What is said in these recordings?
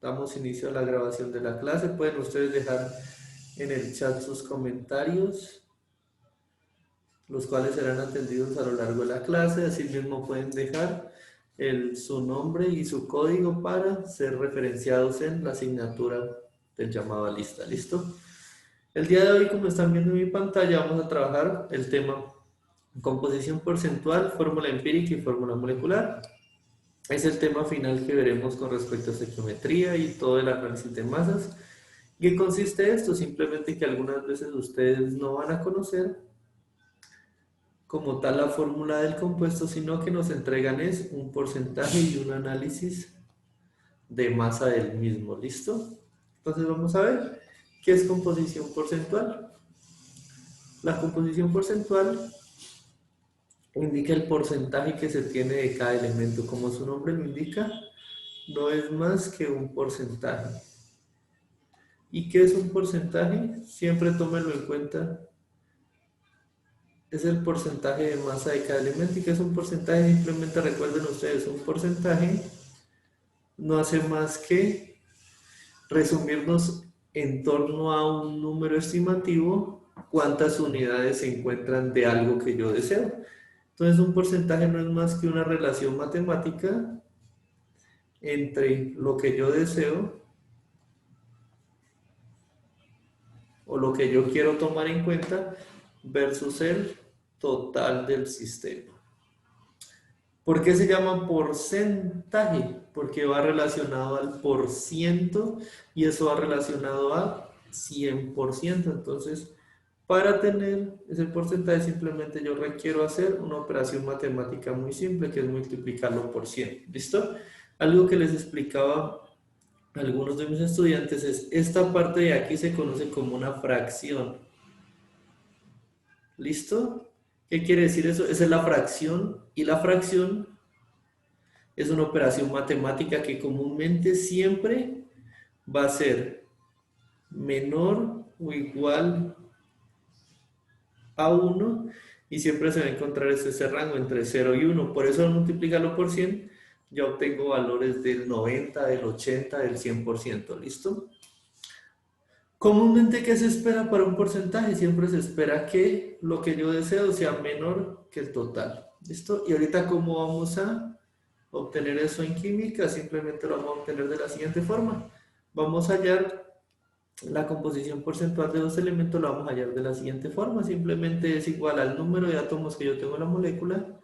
damos inicio a la grabación de la clase. Pueden ustedes dejar en el chat sus comentarios, los cuales serán atendidos a lo largo de la clase. Asimismo pueden dejar su nombre y su código para ser referenciados en la asignatura del llamado a lista. ¿Listo? El día de hoy, como están viendo en mi pantalla, vamos a trabajar el tema composición porcentual, fórmula empírica y fórmula molecular. Es el tema final que veremos con respecto a estequiometría y todo el análisis de masas. ¿Qué consiste esto? Simplemente que algunas veces ustedes no van a conocer como tal la fórmula del compuesto, sino que nos entregan es un porcentaje y un análisis de masa del mismo. ¿Listo? Entonces vamos a ver qué es composición porcentual. La composición porcentual indica el porcentaje que se tiene de cada elemento. Como su nombre lo indica, no es más que un porcentaje. ¿Y qué es un porcentaje? Siempre tómenlo en cuenta. Es el porcentaje de masa de cada elemento. ¿Y qué es un porcentaje? Simplemente recuerden ustedes, un porcentaje no hace más que resumirnos en torno a un número estimativo cuántas unidades se encuentran de algo que yo deseo. Entonces un porcentaje no es más que una relación matemática entre lo que yo deseo o lo que yo quiero tomar en cuenta versus el total del sistema. ¿Por qué se llama porcentaje? Porque va relacionado al por ciento y eso va relacionado a 100%. Entonces, para tener ese porcentaje simplemente yo requiero hacer una operación matemática muy simple que es multiplicarlo por 100. ¿Listo? Algo que les explicaba a algunos de mis estudiantes es esta parte de aquí se conoce como una fracción. ¿Listo? ¿Qué quiere decir eso? Esa es la fracción y la fracción es una operación matemática que comúnmente siempre va a ser menor o igual a 1 y siempre se va a encontrar ese rango entre 0 y 1. Por eso al multiplicarlo por 100 ya obtengo valores del 90, del 80, del 100%. ¿Listo? Comúnmente, ¿qué se espera para un porcentaje? Siempre se espera que lo que yo deseo sea menor que el total. ¿Listo? Y ahorita, ¿cómo vamos a obtener eso en química? Simplemente lo vamos a obtener de la siguiente forma. Vamos a hallar la composición porcentual de dos elementos, la vamos a hallar de la siguiente forma. Simplemente es igual al número de átomos que yo tengo en la molécula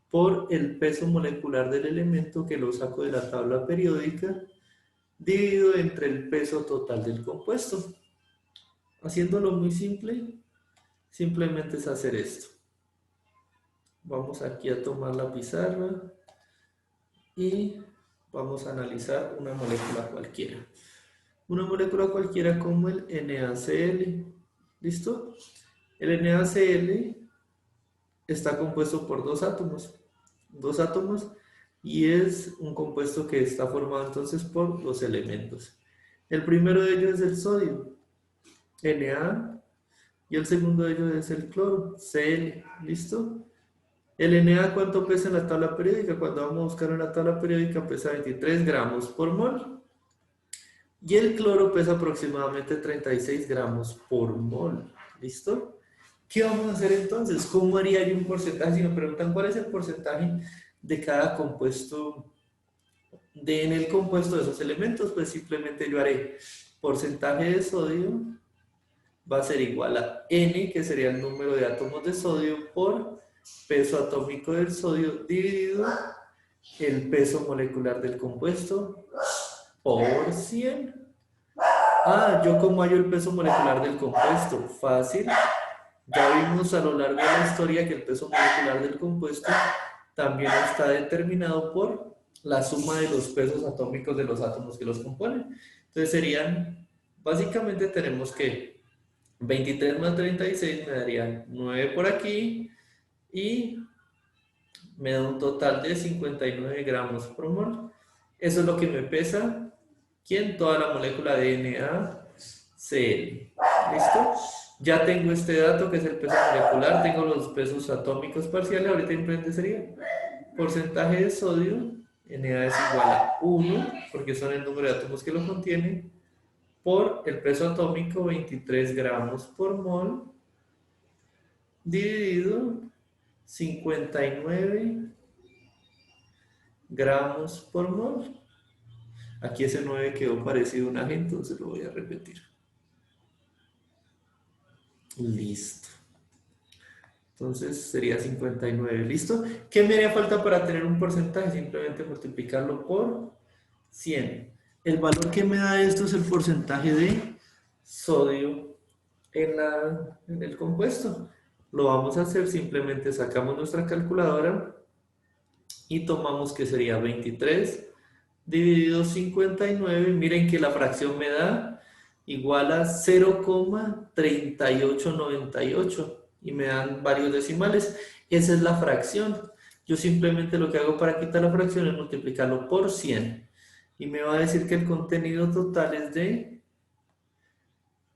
por el peso molecular del elemento que lo saco de la tabla periódica dividido entre el peso total del compuesto. Haciéndolo muy simple, simplemente es hacer esto. Vamos aquí a tomar la pizarra y vamos a analizar una molécula cualquiera. Una molécula cualquiera como el NaCl. ¿Listo? El NaCl está compuesto por dos átomos. Dos átomos y es un compuesto que está formado entonces por los elementos. El primero de ellos es el sodio, Na, y el segundo de ellos es el cloro, Cl. ¿Listo? El Na, ¿cuánto pesa en la tabla periódica? Cuando vamos a buscar en la tabla periódica pesa 23 gramos por mol. Y el cloro pesa aproximadamente 36 gramos por mol. ¿Listo? ¿Qué vamos a hacer entonces? ¿Cómo haría yo un porcentaje? Si me preguntan cuál es el porcentaje de cada compuesto, en el compuesto de esos elementos, pues simplemente yo haré porcentaje de sodio va a ser igual a N, que sería el número de átomos de sodio, por peso atómico del sodio dividido el peso molecular del compuesto por 100. ¿Yo cómo hallo el peso molecular del compuesto? Fácil. Ya vimos a lo largo de la historia que el peso molecular del compuesto también está determinado por la suma de los pesos atómicos de los átomos que los componen. Entonces serían, básicamente tenemos que 23 más 36 me darían 9 por aquí y me da un total de 59 gramos por mol. Eso es lo que me pesa, ¿quién? Toda la molécula de NaCl. ¿Listo? Ya tengo este dato que es el peso molecular, tengo los pesos atómicos parciales, ahorita simplemente sería porcentaje de sodio Na es igual a 1, porque son el número de átomos que lo contienen, por el peso atómico 23 gramos por mol, dividido 59 gramos por mol. Aquí ese 9 quedó parecido a un aje, entonces lo voy a repetir. Listo. Entonces sería 59. ¿Listo? ¿Qué me haría falta para tener un porcentaje? Simplemente multiplicarlo por 100. El valor que me da esto es el porcentaje de sodio en el compuesto. Lo vamos a hacer, simplemente sacamos nuestra calculadora y tomamos que sería 23 dividido 59. Miren que la fracción me da igual a 0,3898 y me dan varios decimales. Esa es la fracción. Yo simplemente lo que hago para quitar la fracción es multiplicarlo por 100 y me va a decir que el contenido total es de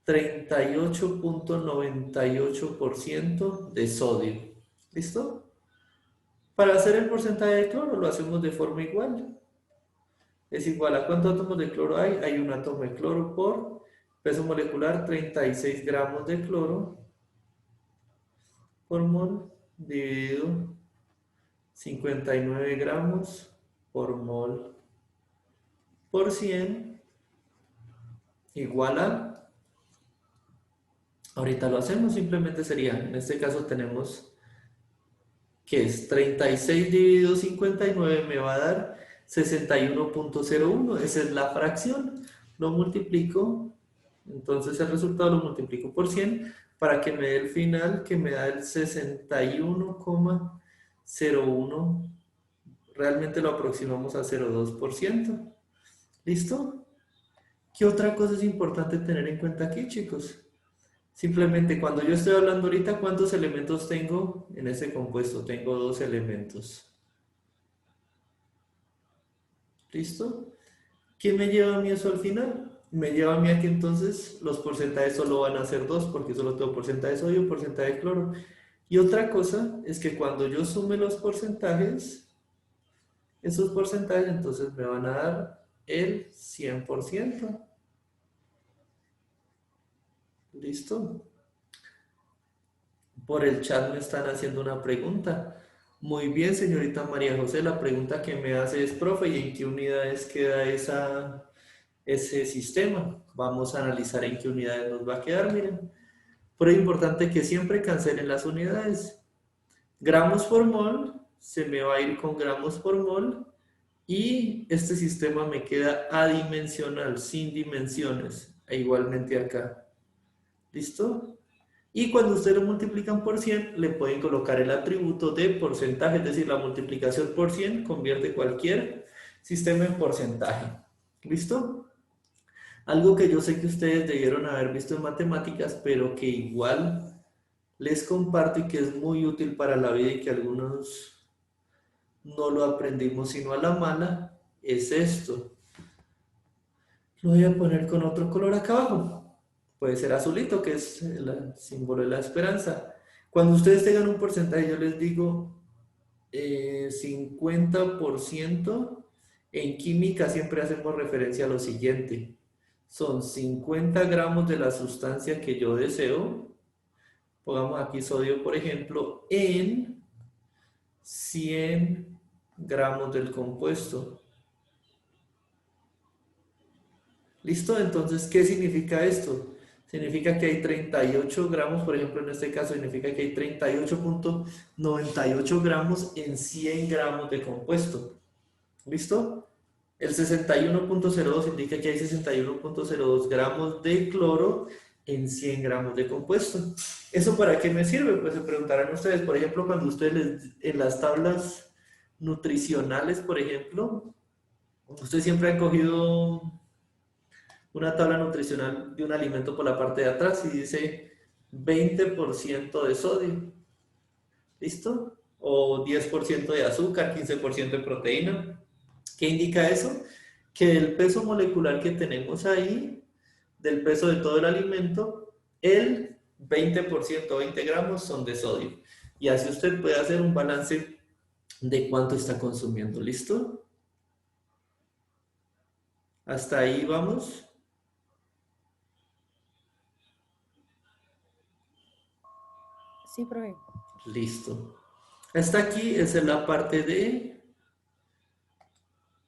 38,98% de sodio. ¿Listo? Para hacer el porcentaje de cloro lo hacemos de forma igual. Es igual a ¿cuántos átomos de cloro hay? Hay un átomo de cloro por peso molecular, 36 gramos de cloro por mol, dividido 59 gramos por mol por 100, igual a, ahorita lo hacemos, simplemente sería, en este caso tenemos que es 36 dividido 59 me va a dar 61,01, esa es la fracción, lo multiplico, entonces el resultado lo multiplico por 100 para que me dé el final que me da el 61,01, realmente lo aproximamos a 0,2%. ¿Listo? ¿Qué otra cosa es importante tener en cuenta aquí, chicos? Simplemente cuando yo estoy hablando ahorita, ¿cuántos elementos tengo en este compuesto? Tengo 2 elementos. ¿Listo? ¿Qué me lleva a mí eso al final? Me lleva a mí a que entonces los porcentajes solo van a ser 2 porque solo tengo porcentaje de sodio y porcentaje de cloro. Y otra cosa es que cuando yo sume los porcentajes, esos porcentajes entonces me van a dar el 100%. ¿Listo? Por el chat me están haciendo una pregunta. Muy bien, señorita María José, la pregunta que me hace es, profe, ¿y en qué unidades queda ese sistema? Vamos a analizar en qué unidades nos va a quedar, miren. Pero es importante que siempre cancelen las unidades. Gramos por mol, se me va a ir con gramos por mol y este sistema me queda adimensional, sin dimensiones, e igualmente acá. ¿Listo? Y cuando ustedes lo multiplican por 100, le pueden colocar el atributo de porcentaje, es decir, la multiplicación por 100 convierte cualquier sistema en porcentaje. ¿Listo? Algo que yo sé que ustedes debieron haber visto en matemáticas, pero que igual les comparto y que es muy útil para la vida y que algunos no lo aprendimos sino a la mala, es esto. Lo voy a poner con otro color acá abajo. Puede ser azulito, que es el símbolo de la esperanza. Cuando ustedes tengan un porcentaje, yo les digo 50%. En química siempre hacemos referencia a lo siguiente. Son 50 gramos de la sustancia que yo deseo. Pongamos aquí sodio, por ejemplo, en 100 gramos del compuesto. ¿Listo? Entonces, ¿qué significa esto? Significa que hay 38 gramos, por ejemplo, en este caso significa que hay 38,98 gramos en 100 gramos de compuesto. ¿Listo? El 61,02 indica que hay 61,02 gramos de cloro en 100 gramos de compuesto. ¿Eso para qué me sirve? Pues se preguntarán ustedes, por ejemplo, cuando ustedes en las tablas nutricionales, por ejemplo, ustedes siempre han cogido una tabla nutricional de un alimento por la parte de atrás y dice 20% de sodio, ¿listo? O 10% de azúcar, 15% de proteína. ¿Qué indica eso? Que el peso molecular que tenemos ahí, del peso de todo el alimento, el 20%, 20 gramos son de sodio. Y así usted puede hacer un balance de cuánto está consumiendo, ¿listo? ¿Hasta ahí vamos? Sí, profe. Listo. Hasta aquí esa es la parte de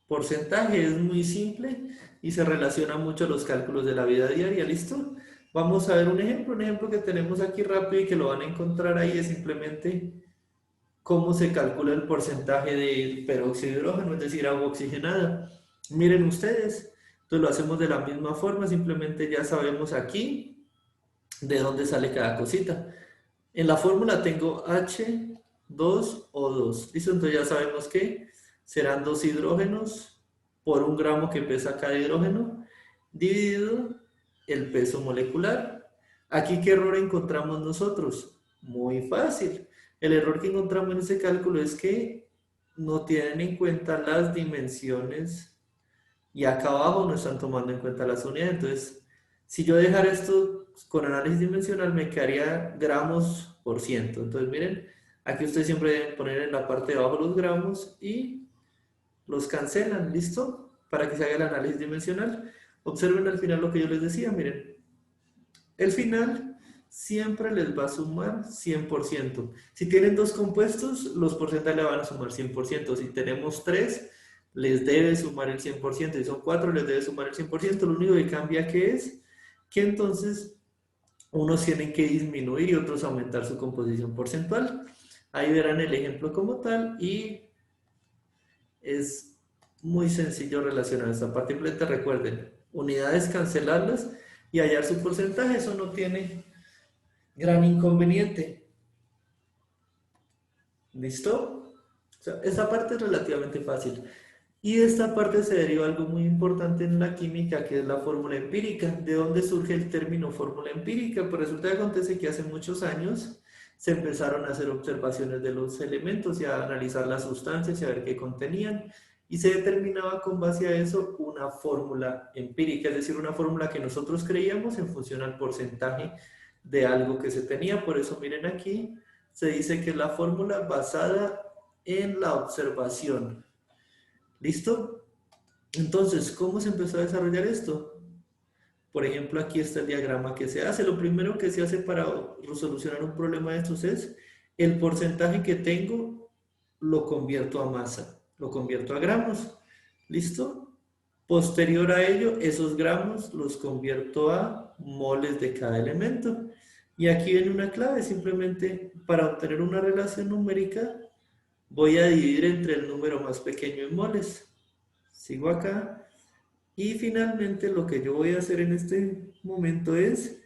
porcentaje, es muy simple y se relaciona mucho a los cálculos de la vida diaria, ¿listo? Vamos a ver un ejemplo que tenemos aquí rápido y que lo van a encontrar ahí es simplemente cómo se calcula el porcentaje de peróxido de hidrógeno, es decir, agua oxigenada. Miren ustedes, entonces lo hacemos de la misma forma, simplemente ya sabemos aquí de dónde sale cada cosita. En la fórmula tengo H2O2, ¿listo? Entonces ya sabemos que serán 2 hidrógenos por 1 gramo que pesa cada hidrógeno, dividido el peso molecular. Aquí, ¿qué error encontramos nosotros? Muy fácil. El error que encontramos en ese cálculo es que no tienen en cuenta las dimensiones y acá abajo no están tomando en cuenta las unidades. Entonces, si yo dejara esto con análisis dimensional, me quedaría gramos por ciento. Entonces, miren, aquí ustedes siempre deben poner en la parte de abajo los gramos y los cancelan, ¿listo? Para que se haga el análisis dimensional. Observen al final lo que yo les decía, miren, el final siempre les va a sumar 100%. Si tienen dos compuestos, los porcentajes le van a sumar 100%. Si tenemos tres, les debe sumar el 100%. Si son cuatro, les debe sumar el 100%. Lo único que cambia que es que entonces unos tienen que disminuir y otros aumentar su composición porcentual. Ahí verán el ejemplo como tal y es muy sencillo relacionar esta parte. Simplemente recuerden, unidades cancelarlas y hallar su porcentaje. Eso no tiene gran inconveniente. ¿Listo? O sea, esta parte es relativamente fácil. Y de esta parte se deriva algo muy importante en la química, que es la fórmula empírica. ¿De dónde surge el término fórmula empírica? Pues resulta que acontece que hace muchos años se empezaron a hacer observaciones de los elementos y a analizar las sustancias y a ver qué contenían. Y se determinaba con base a eso una fórmula empírica, es decir, una fórmula que nosotros creíamos en función al porcentaje de algo que se tenía. Por eso miren aquí, se dice que es la fórmula basada en la observación. ¿Listo? Entonces, ¿cómo se empezó a desarrollar esto? Por ejemplo, aquí está el diagrama que se hace. Lo primero que se hace para solucionar un problema de estos es el porcentaje que tengo lo convierto a masa, lo convierto a gramos. ¿Listo? Posterior a ello, esos gramos los convierto a moles de cada elemento. Y aquí viene una clave, simplemente para obtener una relación numérica voy a dividir entre el número más pequeño en moles. Sigo acá. Y finalmente lo que yo voy a hacer en este momento es,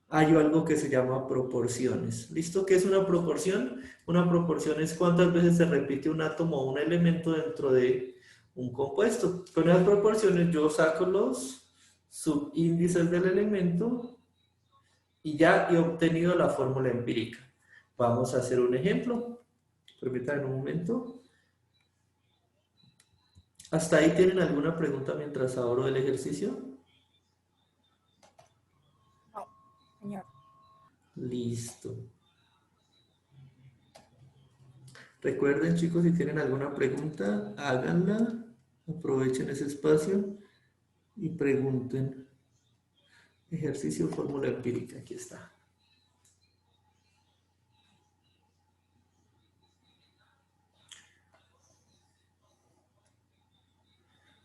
hallo algo que se llama proporciones. ¿Listo? ¿Qué es una proporción? Una proporción es cuántas veces se repite un átomo o un elemento dentro de un compuesto. Con esas proporciones yo saco los subíndices del elemento y ya he obtenido la fórmula empírica. Vamos a hacer un ejemplo. Permítanme un momento. ¿Hasta ahí tienen alguna pregunta mientras abro el ejercicio? No, señor. Listo. Recuerden, chicos, si tienen alguna pregunta, háganla. Aprovechen ese espacio y pregunten. Ejercicio fórmula empírica, aquí está.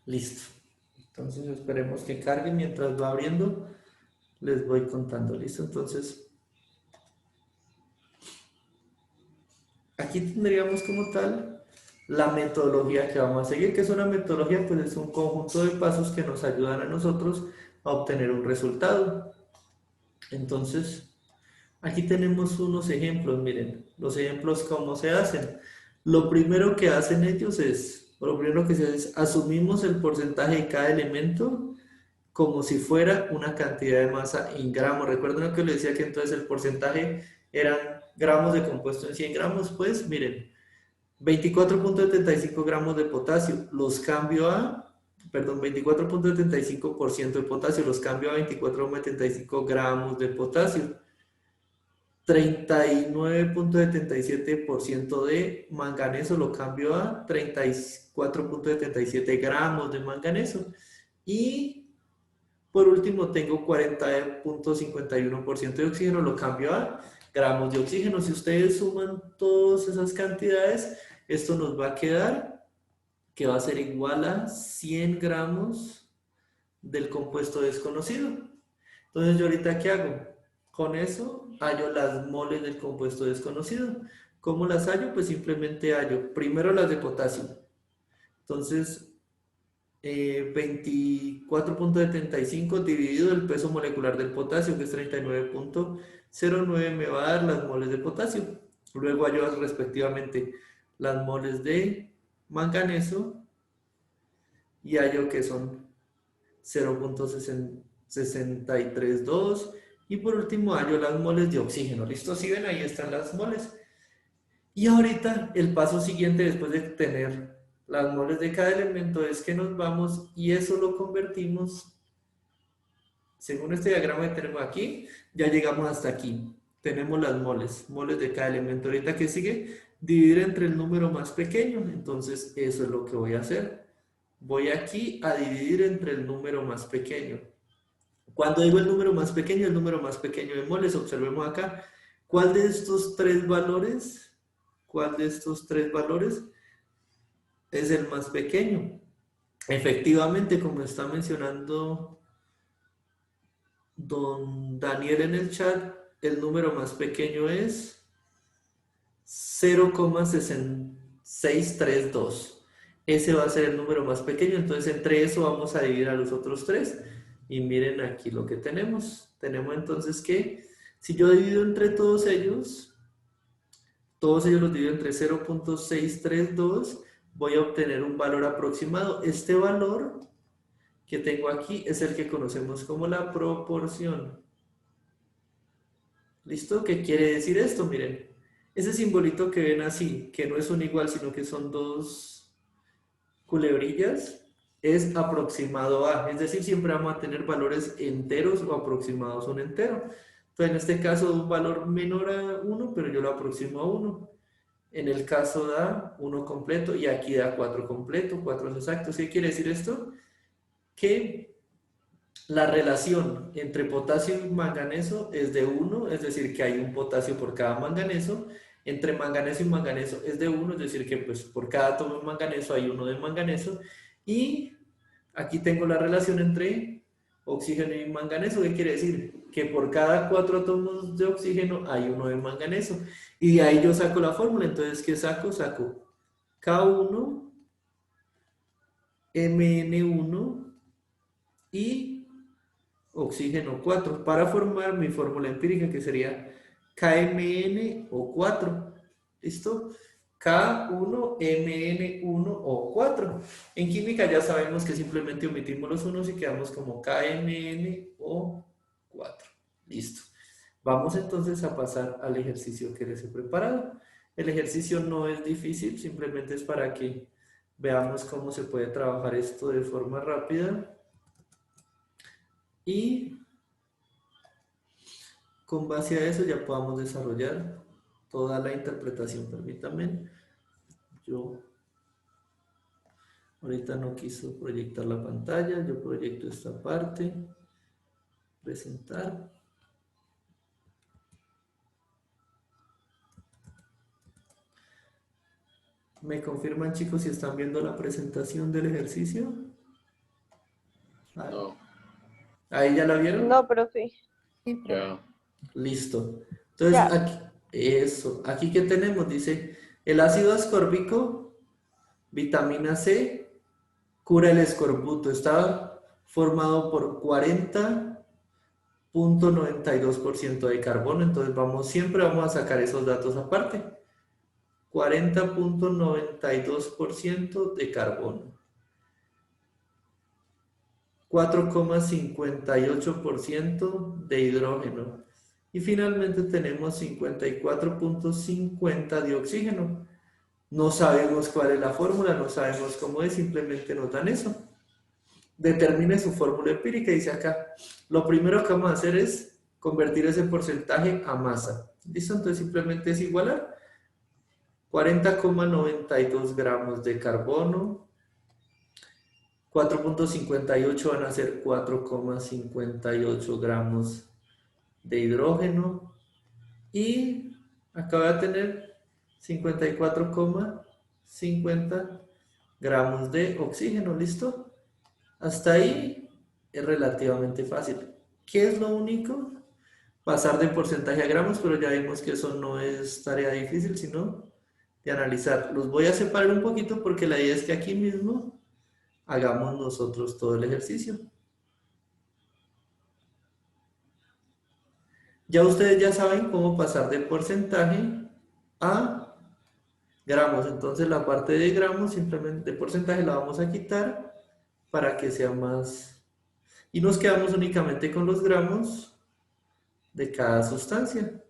Listo. Entonces esperemos que cargue mientras va abriendo. Les voy contando. Listo. Entonces, aquí tendríamos como tal la metodología que vamos a seguir. ¿Qué es una metodología? Pues es un conjunto de pasos que nos ayudan a nosotros a obtener un resultado. Entonces, aquí tenemos unos ejemplos, miren, los ejemplos cómo se hacen. Lo primero que hacen ellos es, o lo primero que se hace es, asumimos el porcentaje de cada elemento como si fuera una cantidad de masa en gramos. Recuerden que les decía que entonces el porcentaje eran gramos de compuesto en 100 gramos, pues miren, 24.75 gramos de potasio, los cambio a, perdón, 24.75% de potasio, los cambio a 24.75 gramos de potasio. 39.77% de manganeso lo cambio a 34.77 gramos de manganeso. Y por último tengo 40.51% de oxígeno, lo cambio a gramos de oxígeno. Si ustedes suman todas esas cantidades, esto nos va a quedar que va a ser igual a 100 gramos del compuesto desconocido. Entonces, ¿yo ahorita qué hago? Con eso hallo las moles del compuesto desconocido. ¿Cómo las hallo? Pues simplemente hallo primero las de potasio. Entonces, 24.75 dividido el peso molecular del potasio, que es 39.09, me va a dar las moles de potasio. Luego hallo respectivamente las moles de manganeso y hallo que son 0.632 y por último hallo las moles de oxígeno. ¿Listo? Si ven, ahí están las moles. Y ahorita el paso siguiente después de tener las moles de cada elemento es que nos vamos y eso lo convertimos, según este diagrama que tenemos aquí, ya llegamos hasta aquí. Tenemos las moles de cada elemento. Ahorita, ¿qué sigue? Dividir entre el número más pequeño. Entonces eso es lo que voy a hacer. Voy aquí a dividir entre el número más pequeño. Cuando digo el número más pequeño de moles, observemos acá, ¿cuál de estos tres valores es el más pequeño? Efectivamente, como está mencionando don Daniel en el chat, el número más pequeño es 0,6632. Ese va a ser el número más pequeño, entonces entre eso vamos a dividir a los otros tres. Y miren aquí lo que tenemos. Tenemos entonces que, si yo divido entre todos ellos los divido entre 0.632, voy a obtener un valor aproximado. Este valor que tengo aquí es el que conocemos como la proporción. ¿Listo? ¿Qué quiere decir esto? Miren, ese simbolito que ven así, que no es un igual, sino que son dos culebrillas, es aproximado a, es decir, siempre vamos a tener valores enteros o aproximados a un entero. Entonces, en este caso, un valor menor a 1, pero yo lo aproximo a 1. En el caso da 1 completo y aquí da 4 completo, 4 exactos. ¿Qué quiere decir esto? Que la relación entre potasio y manganeso es de 1, es decir, que hay un potasio por cada manganeso. Entre manganeso y manganeso es de 1, es decir, que pues por cada átomo de manganeso hay 1 de manganeso. Y aquí tengo la relación entre oxígeno y manganeso. ¿Qué quiere decir? Que por cada 4 átomos de oxígeno hay 1 de manganeso. Y de ahí yo saco la fórmula. Entonces, ¿qué saco? Saco K1, Mn1 y oxígeno 4 para formar mi fórmula empírica que sería KMnO4. ¿Listo? K1Mn1O4. En química ya sabemos que simplemente omitimos los unos y quedamos como KMnO4. Listo. Vamos entonces a pasar al ejercicio que les he preparado. El ejercicio no es difícil, simplemente es para que veamos cómo se puede trabajar esto de forma rápida. Y con base a eso ya podamos desarrollar toda la interpretación. Permítanme, yo ahorita no quiso proyectar la pantalla, yo proyecto esta parte, presentar. ¿Me confirman, chicos, si están viendo la presentación del ejercicio? No. ¿Ahí ya la vieron? No, pero sí. Sí, profe. Ya. Listo. Entonces, Ya. aquí que tenemos, dice, el ácido ascórbico, vitamina C, cura el escorbuto. Está formado por 40.92% de carbono, entonces siempre vamos a sacar esos datos aparte. 40.92% de carbono. 4,58% de hidrógeno. Y finalmente tenemos 54.50 de oxígeno. No sabemos cuál es la fórmula, no sabemos cómo es, simplemente nos dan eso. Determine su fórmula empírica, dice acá. Lo primero que vamos a hacer es convertir ese porcentaje a masa. ¿Listo? Entonces simplemente es igualar 40,92 gramos de carbono, 4.58 van a ser 4,58 gramos de hidrógeno. Y acá voy a tener 54,50 gramos de oxígeno, ¿listo? Hasta ahí es relativamente fácil. ¿Qué es lo único? Pasar de porcentaje a gramos, pero ya vimos que eso no es tarea difícil, sino de analizar. Los voy a separar un poquito porque la idea es que aquí mismo hagamos nosotros todo el ejercicio. Ya ustedes ya saben cómo pasar de porcentaje a gramos. Entonces la parte de gramos, simplemente de porcentaje la vamos a quitar para que sea más... Y nos quedamos únicamente con los gramos de cada sustancia.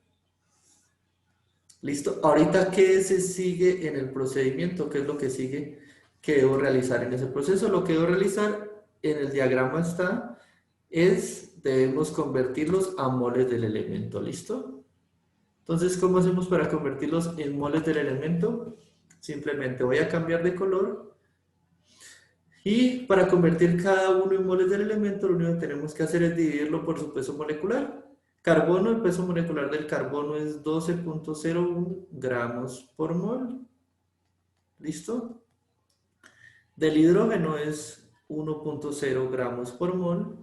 ¿Listo? Ahorita, ¿qué se sigue en el procedimiento? ¿Qué es lo que sigue que debo realizar en ese proceso? Lo que debo realizar en el diagrama está, debemos convertirlos a moles del elemento, ¿listo? Entonces, ¿cómo hacemos para convertirlos en moles del elemento? Simplemente voy a cambiar de color y para convertir cada uno en moles del elemento, lo único que tenemos que hacer es dividirlo por su peso molecular. Carbono, el peso molecular del carbono es 12.01 gramos por mol. ¿Listo? Del hidrógeno es 1.0 gramos por mol.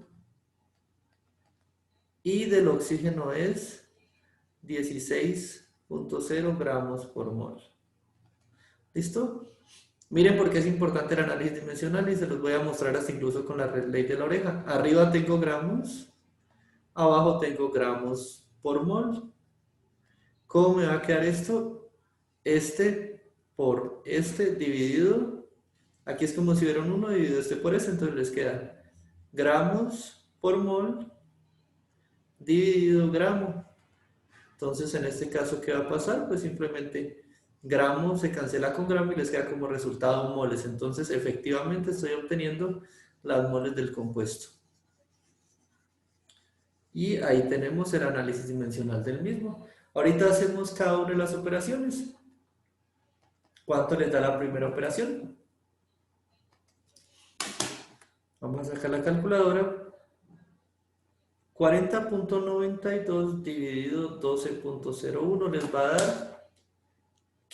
Y del oxígeno es 16.0 gramos por mol. ¿Listo? Miren por qué es importante el análisis dimensional y se los voy a mostrar hasta incluso con la ley de la oreja. Arriba tengo gramos, abajo tengo gramos por mol. ¿Cómo me va a quedar esto? Este por este dividido, aquí es como si hubiera un 1 dividido este por este, entonces les queda gramos por mol dividido gramo. Entonces en este caso, ¿qué va a pasar? Pues simplemente gramo se cancela con gramo y les queda como resultado moles. Entonces efectivamente estoy obteniendo las moles del compuesto. Y ahí tenemos el análisis dimensional del mismo. Ahorita hacemos cada una de las operaciones. ¿Cuánto les da la primera operación? Vamos a sacar la calculadora. 40.92 dividido 12.01 les va a dar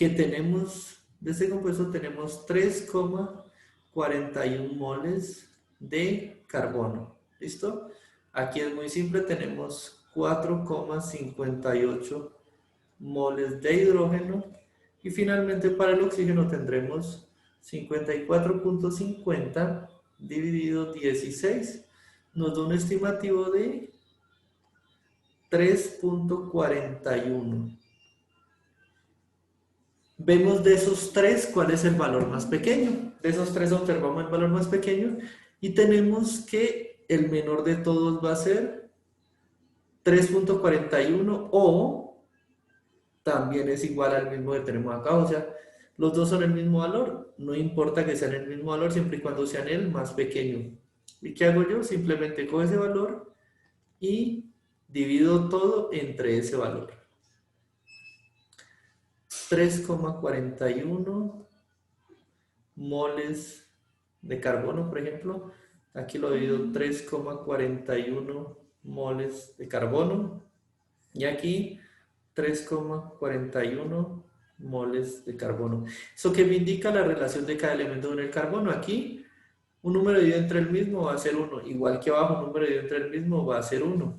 que tenemos, de este compuesto tenemos 3,41 moles de carbono. ¿Listo? Aquí es muy simple, tenemos 4,58 moles de hidrógeno y finalmente para el oxígeno tendremos 54.50 dividido 16. Nos da un estimativo de 3.41. Vemos de esos tres cuál es el valor más pequeño. De esos tres observamos el valor más pequeño y tenemos que el menor de todos va a ser 3.41 o también es igual al mismo que tenemos acá. O sea, los dos son el mismo valor. No importa que sean el mismo valor siempre y cuando sean el más pequeño. ¿Y qué hago yo? Simplemente cojo ese valor y divido todo entre ese valor. 3,41 moles de carbono, por ejemplo. Aquí lo divido 3,41 moles de carbono. Y aquí 3,41 moles de carbono. Eso que me indica la relación de cada elemento con el carbono. Aquí un número dividido entre el mismo va a ser 1. Igual que abajo un número dividido entre el mismo va a ser 1.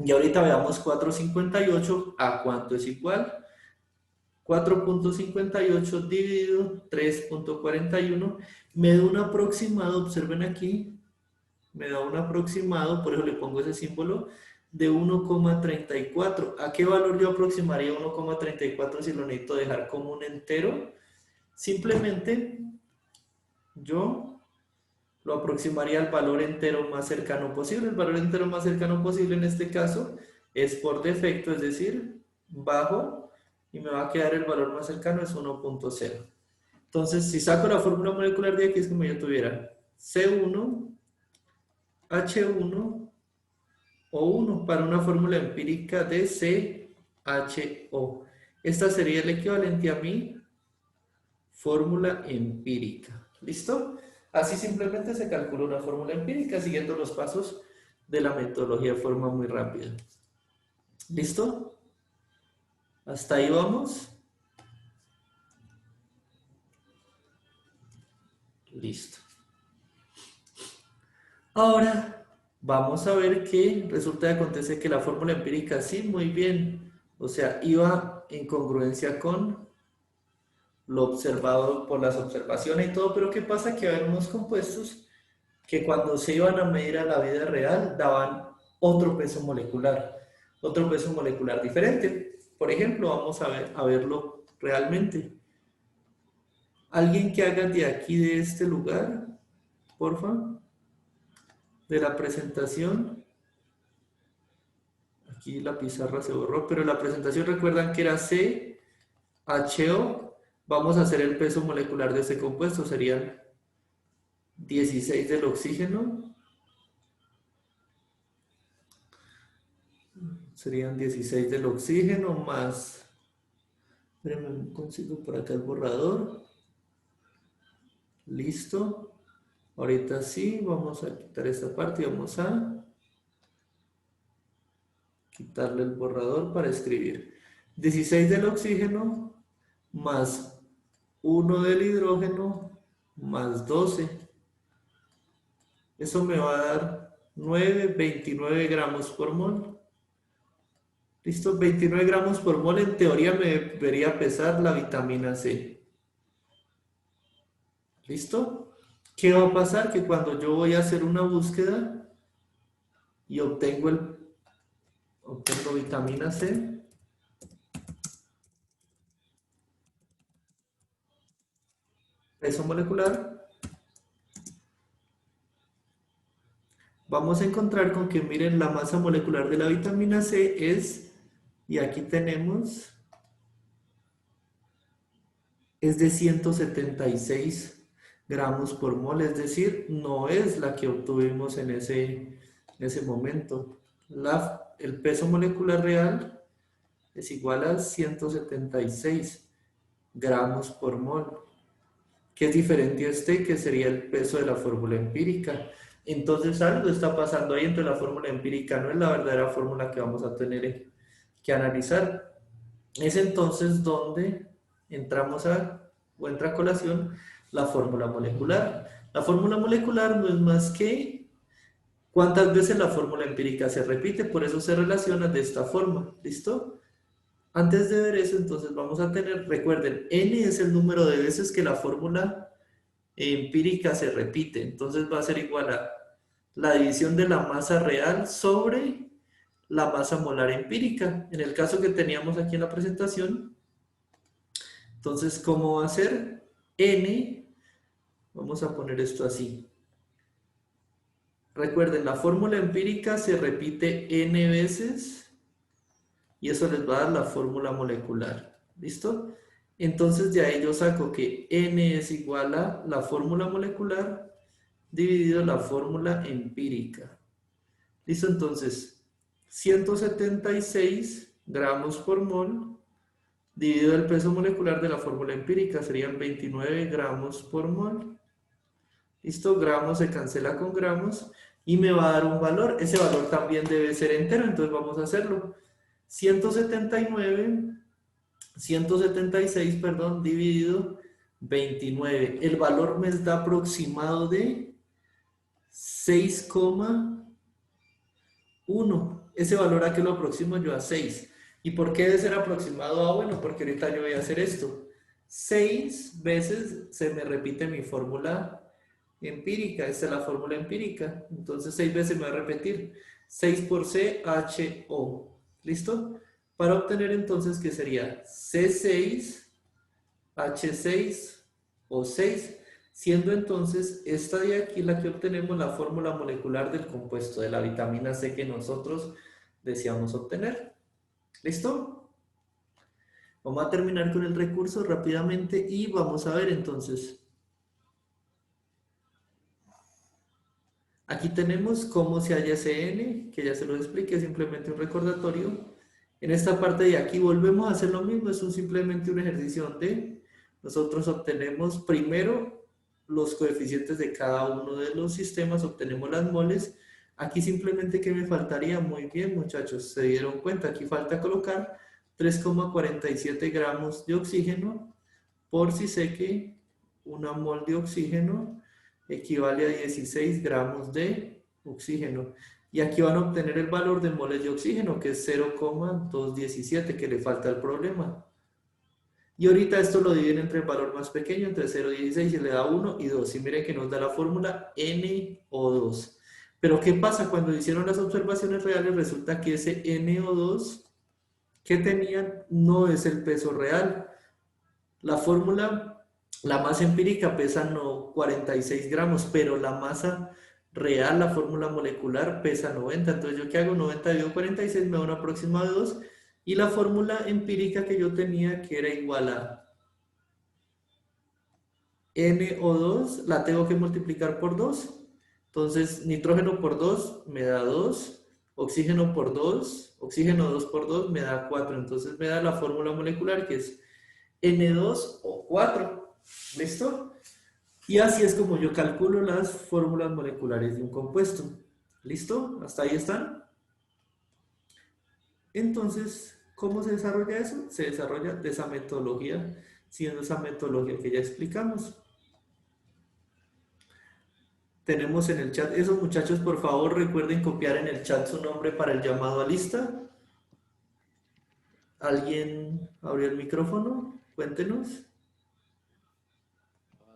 Y ahorita veamos 4,58 a cuánto es igual. 4.58 dividido 3.41 me da un aproximado, observen aquí, me da un aproximado, por eso le pongo ese símbolo, de 1,34. ¿A qué valor yo aproximaría 1,34 si lo necesito dejar como un entero? Simplemente yo lo aproximaría al valor entero más cercano posible. El valor entero más cercano posible en este caso es por defecto, es decir, bajo, y me va a quedar el valor más cercano es 1.0. Entonces, si saco la fórmula molecular de aquí es como yo tuviera C1, H1 o 1 para una fórmula empírica de CHO. Esta sería el equivalente a mi fórmula empírica. ¿Listo? Así simplemente se calcula una fórmula empírica siguiendo los pasos de la metodología de forma muy rápida. ¿Listo? ¿Hasta ahí vamos? Listo. Ahora vamos a ver que resulta que acontece que la fórmula empírica sí, muy bien. O sea, iba en congruencia con lo observado por las observaciones y todo, pero ¿qué pasa? Que había unos compuestos que cuando se iban a medir a la vida real daban otro peso molecular diferente. Por ejemplo, vamos a verlo realmente. ¿Alguien que haga de aquí, de este lugar, porfa? De la presentación. Aquí la pizarra se borró, pero la presentación recuerdan que era CHO. Vamos a hacer el peso molecular de este compuesto, serían 16 del oxígeno. Serían 16 del oxígeno más... Espérenme, consigo por acá el borrador. Listo. Ahorita sí, vamos a quitar esta parte y vamos a quitarle el borrador para escribir. 16 del oxígeno más 1 del hidrógeno más 12. Eso me va a dar 29 gramos por mol. Listo, 29 gramos por mol. En teoría me debería pesar la vitamina C. ¿Listo? ¿Qué va a pasar? Que cuando yo voy a hacer una búsqueda y obtengo vitamina C, peso molecular, vamos a encontrar con que, miren, la masa molecular de la vitamina C es, y aquí tenemos, es de 176 gramos por mol, es decir, no es la que obtuvimos en ese momento. El peso molecular real es igual a 176 gramos por mol, que es diferente a este, que sería el peso de la fórmula empírica. Entonces algo está pasando ahí entre la fórmula empírica, no es la verdadera fórmula que vamos a tener que analizar. Es entonces donde entra a colación la fórmula molecular. La fórmula molecular no es más que cuántas veces la fórmula empírica se repite, por eso se relaciona de esta forma. ¿Listo? Antes de ver eso, entonces vamos a tener, recuerden, n es el número de veces que la fórmula empírica se repite, entonces va a ser igual a la división de la masa real sobre la masa molar empírica. En el caso que teníamos aquí en la presentación, entonces, ¿cómo va a ser? N, vamos a poner esto así. Recuerden, la fórmula empírica se repite n veces y eso les va a dar la fórmula molecular. ¿Listo? Entonces de ahí yo saco que n es igual a la fórmula molecular dividido la fórmula empírica. ¿Listo? Entonces, 176 gramos por mol dividido el peso molecular de la fórmula empírica serían 29 gramos por mol. ¿Listo? Gramos se cancela con gramos y me va a dar un valor. Ese valor también debe ser entero, entonces vamos a hacerlo. 176, perdón, dividido 29. El valor me está aproximado de 6,1. Ese valor, ¿a qué lo aproximo yo? A 6. ¿Y por qué debe ser aproximado a? Bueno, porque ahorita yo voy a hacer esto. 6 veces se me repite mi fórmula empírica. Esta es la fórmula empírica. Entonces 6 veces me va a repetir. 6 por CHO. ¿Listo? Para obtener entonces, ¿qué sería? C6, H6 o 6, siendo entonces esta de aquí la que obtenemos la fórmula molecular del compuesto de la vitamina C que nosotros deseamos obtener. ¿Listo? Vamos a terminar con el recurso rápidamente y vamos a ver entonces. Aquí tenemos cómo se halla ese N, que ya se lo expliqué, simplemente un recordatorio. En esta parte de aquí volvemos a hacer lo mismo, es simplemente un ejercicio donde nosotros obtenemos primero los coeficientes de cada uno de los sistemas, obtenemos las moles. Aquí simplemente, ¿qué me faltaría? Muy bien, muchachos, se dieron cuenta, aquí falta colocar 3,47 gramos de oxígeno, por si sé que una mol de oxígeno equivale a 16 gramos de oxígeno. Y aquí van a obtener el valor de moles de oxígeno, que es 0,217, que le falta el problema. Y ahorita esto lo dividen entre el valor más pequeño, entre 0 y 16, y le da 1 y 2. Y miren que nos da la fórmula NO2. Pero ¿qué pasa? Cuando hicieron las observaciones reales, resulta que ese NO2 que tenían no es el peso real. La fórmula, la masa empírica pesa no 46 gramos, pero la masa real, la fórmula molecular, pesa 90. Entonces, ¿yo qué hago? 90 dividido 46 me da un aproximado de 2. Y la fórmula empírica que yo tenía, que era igual a NO2, la tengo que multiplicar por 2. Entonces, nitrógeno por 2 me da 2, oxígeno por 2, oxígeno 2 por 2 me da 4. Entonces, me da la fórmula molecular que es N2O4. ¿Listo? Y así es como yo calculo las fórmulas moleculares de un compuesto. ¿Listo? ¿Hasta ahí están? Entonces, ¿cómo se desarrolla eso? Se desarrolla de esa metodología, siendo esa metodología que ya explicamos. Tenemos en el chat, esos muchachos, por favor, recuerden copiar en el chat su nombre para el llamado a lista. ¿Alguien abrió el micrófono? Cuéntenos.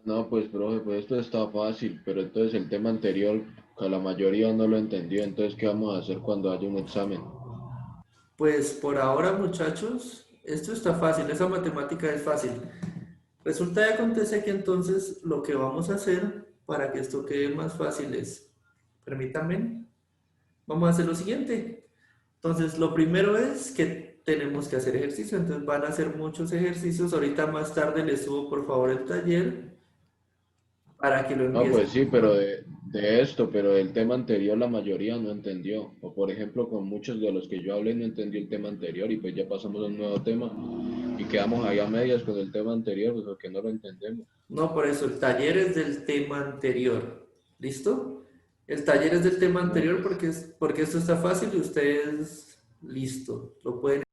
No, pues profe, pues esto está fácil, pero entonces el tema anterior, que la mayoría no lo entendió, entonces ¿qué vamos a hacer cuando haya un examen? Pues por ahora, muchachos, esto está fácil, esa matemática es fácil. Resulta y acontece que entonces lo que vamos a hacer para que esto quede más fácil es, permítanme, vamos a hacer lo siguiente. Entonces, lo primero es que tenemos que hacer ejercicio, entonces van a hacer muchos ejercicios. Ahorita más tarde les subo por favor el taller para que lo No, pues empiecen. sí, pero de esto, pero el tema anterior la mayoría no entendió. O por ejemplo, con muchos de los que yo hablé no entendió el tema anterior y pues ya pasamos a un nuevo tema y quedamos ahí a medias con el tema anterior, pues porque no lo entendemos. No, por eso, el taller es del tema anterior. ¿Listo? El taller es del tema No, anterior pues. porque esto está fácil y ustedes, listo, lo pueden